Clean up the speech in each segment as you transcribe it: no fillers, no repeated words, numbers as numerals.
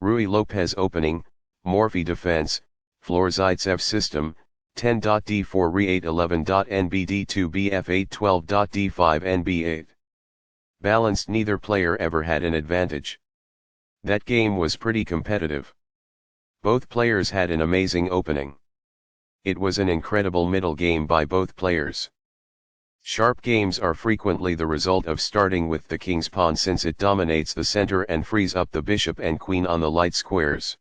Ruy Lopez opening, Morphy defense, Flohr-Zaitsev system, 10.d4 Re8 11.nbd2 bf8 12.d5 nb8. Balanced, neither player ever had an advantage. That game was pretty competitive. Both players had an amazing opening. It was an incredible middle game by both players. Sharp games are frequently the result of starting with the king's pawn, since it dominates the center and frees up the bishop and queen on the light squares.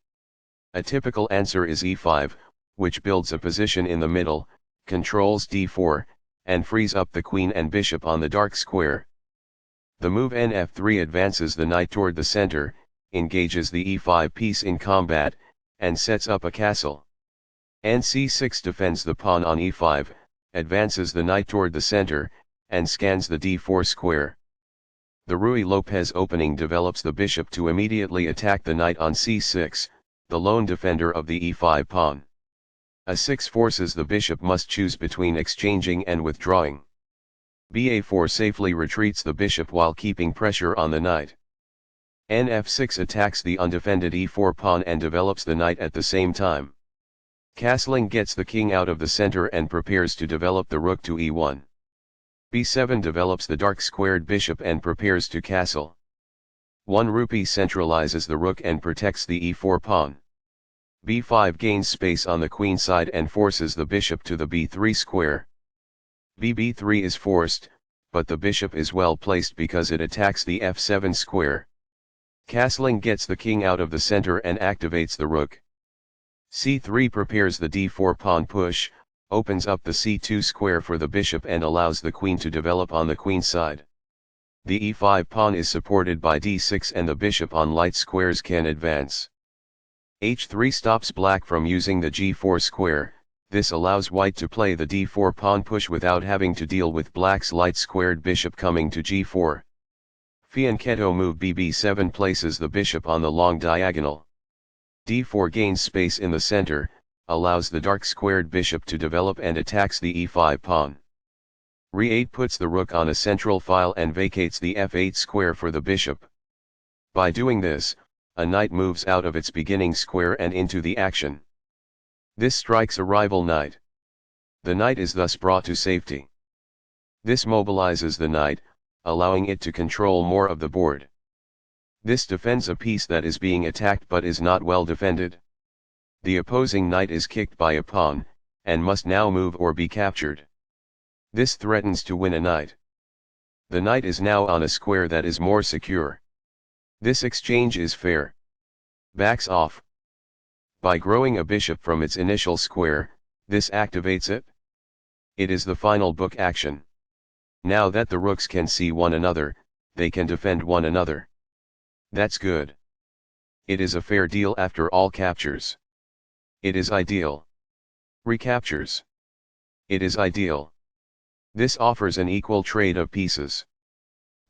A typical answer is e5, which builds a position in the middle, controls d4, and frees up the queen and bishop on the dark square. The move nf3 advances the knight toward the center, engages the e5 piece in combat, and sets up a castle. nc6 defends the pawn on e5, advances the knight toward the center, and scans the d4 square. The Ruy Lopez opening develops the bishop to immediately attack the knight on c6, the lone defender of the e5 pawn. a6 forces the bishop must choose between exchanging and withdrawing. ba4 safely retreats the bishop while keeping pressure on the knight. nf6 attacks the undefended e4 pawn and develops the knight at the same time. Castling gets the king out of the center and prepares to develop the rook to e1. b7 develops the dark squared bishop and prepares to castle. 1 rupee centralizes the rook and protects the e4 pawn. b5 gains space on the queen side and forces the bishop to the b3 square. bb3 is forced, but the bishop is well placed because it attacks the f7 square. Castling gets the king out of the center and activates the rook. c3 prepares the d4 pawn push, opens up the c2 square for the bishop and allows the queen to develop on the queen side. The e5 pawn is supported by d6 and the bishop on light squares can advance. h3 stops black from using the g4 square. This allows white to play the d4 pawn push without having to deal with black's light squared bishop coming to g4. Fianchetto move bb7 places the bishop on the long diagonal. d4 gains space in the center, allows the dark squared bishop to develop and attacks the e5 pawn. Re8 puts the rook on a central file and vacates the f8 square for the bishop. By doing this, a knight moves out of its beginning square and into the action. This strikes a rival knight. The knight is thus brought to safety. This mobilizes the knight, allowing it to control more of the board. This defends a piece that is being attacked but is not well defended. The opposing knight is kicked by a pawn, and must now move or be captured. This threatens to win a knight. The knight is now on a square that is more secure. This exchange is fair. Backs off. By growing a bishop from its initial square, this activates it. It is the final book action. Now that the rooks can see one another, they can defend one another. That's good. It is a fair deal after all captures. It is ideal. Recaptures. It is ideal. This offers an equal trade of pieces.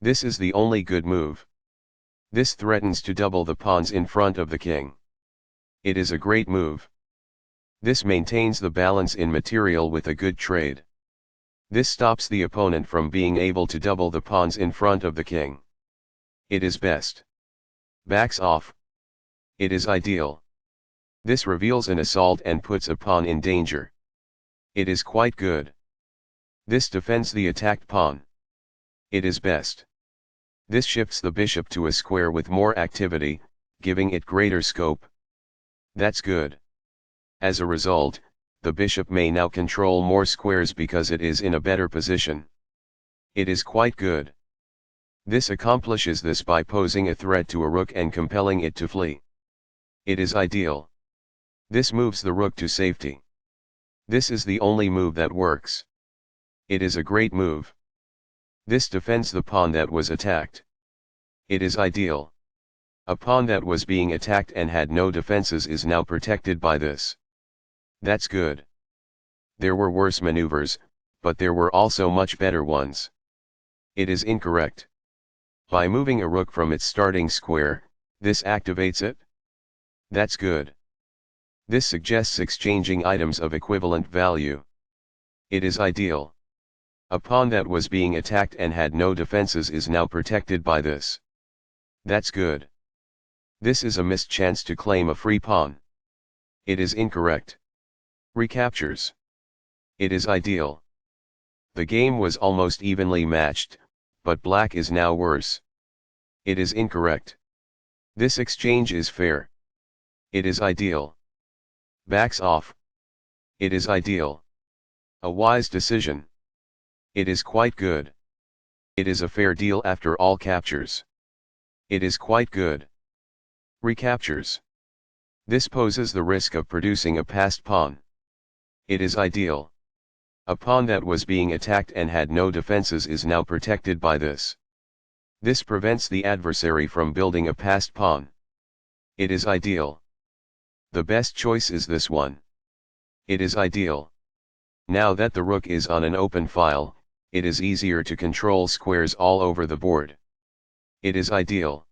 This is the only good move. This threatens to double the pawns in front of the king. It is a great move. This maintains the balance in material with a good trade. This stops the opponent from being able to double the pawns in front of the king. It is best. Backs off. It is ideal. This reveals an assault and puts a pawn in danger. It is quite good. This defends the attacked pawn. It is best. This shifts the bishop to a square with more activity, giving it greater scope. That's good. As a result, the bishop may now control more squares because it is in a better position. It is quite good. This accomplishes this by posing a threat to a rook and compelling it to flee. It is ideal. This moves the rook to safety. This is the only move that works. It is a great move. This defends the pawn that was attacked. It is ideal. A pawn that was being attacked and had no defenses is now protected by this. That's good. There were worse maneuvers, but there were also much better ones. It is incorrect. By moving a rook from its starting square, this activates it. That's good. This suggests exchanging items of equivalent value. It is ideal. A pawn that was being attacked and had no defenses is now protected by this. That's good. This is a missed chance to claim a free pawn. It is incorrect. Recaptures. It is ideal. The game was almost evenly matched, but black is now worse. It is incorrect. This exchange is fair. It is ideal. Backs off. It is ideal. A wise decision. It is quite good. It is a fair deal after all captures. It is quite good. Recaptures. This poses the risk of producing a passed pawn. It is ideal. A pawn that was being attacked and had no defenses is now protected by this. This prevents the adversary from building a passed pawn. It is ideal. The best choice is this one. It is ideal. Now that the rook is on an open file, it is easier to control squares all over the board. It is ideal.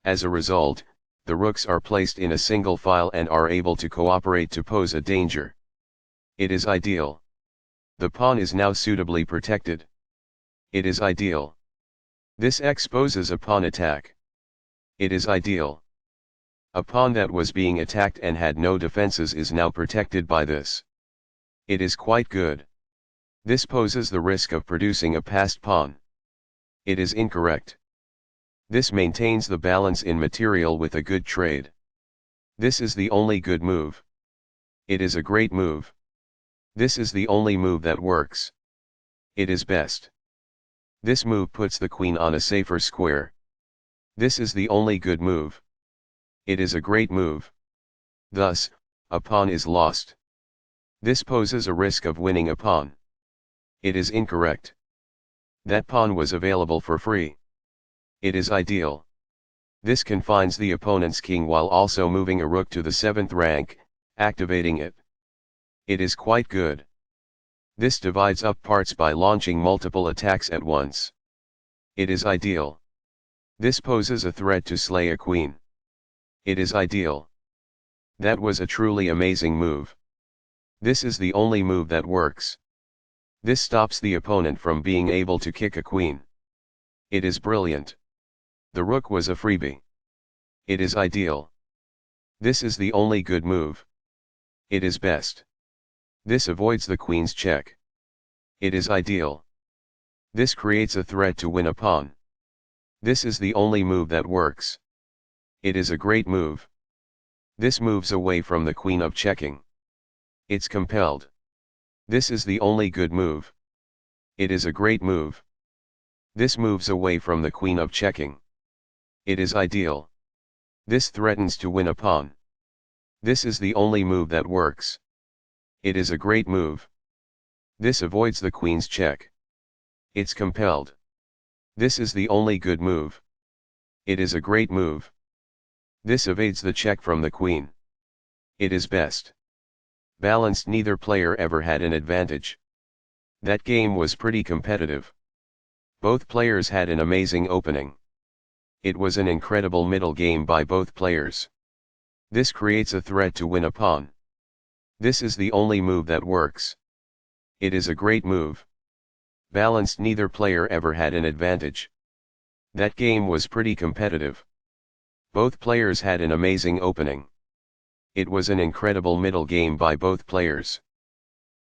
As a result, the rooks are placed in a single file and are able to cooperate to pose a danger. It is ideal. The pawn is now suitably protected. It is ideal. This exposes a pawn attack. It is ideal. A pawn that was being attacked and had no defenses is now protected by this. It is quite good. This poses the risk of producing a passed pawn. It is incorrect. This maintains the balance in material with a good trade. This is the only good move. It is a great move. This is the only move that works. It is best. This move puts the queen on a safer square. This is the only good move. It is a great move. Thus, a pawn is lost. This poses a risk of winning a pawn. It is incorrect. That pawn was available for free. It is ideal. This confines the opponent's king while also moving a rook to the 7th rank, activating it. It is quite good. This divides up parts by launching multiple attacks at once. It is ideal. This poses a threat to slay a queen. It is ideal. That was a truly amazing move. This is the only move that works. This stops the opponent from being able to kick a queen. It is brilliant. The rook was a freebie. It is ideal. This is the only good move. It is best. This avoids the queen's check. It is ideal. This creates a threat to win a pawn. This is the only move that works. It is a great move. This moves away from the queen of checking. It's compelled. This is the only good move. It is a great move. This moves away from the queen of checking. It is ideal. This threatens to win a pawn. This is the only move that works. It is a great move. This avoids the queen's check. It's compelled. This is the only good move. It is a great move. This evades the check from the queen. It is best. Balanced. Neither player ever had an advantage. That game was pretty competitive. Both players had an amazing opening. It was an incredible middle game by both players. This creates a threat to win a pawn. This is the only move that works. It is a great move. Balanced. Neither player ever had an advantage. That game was pretty competitive. Both players had an amazing opening. It was an incredible middle game by both players.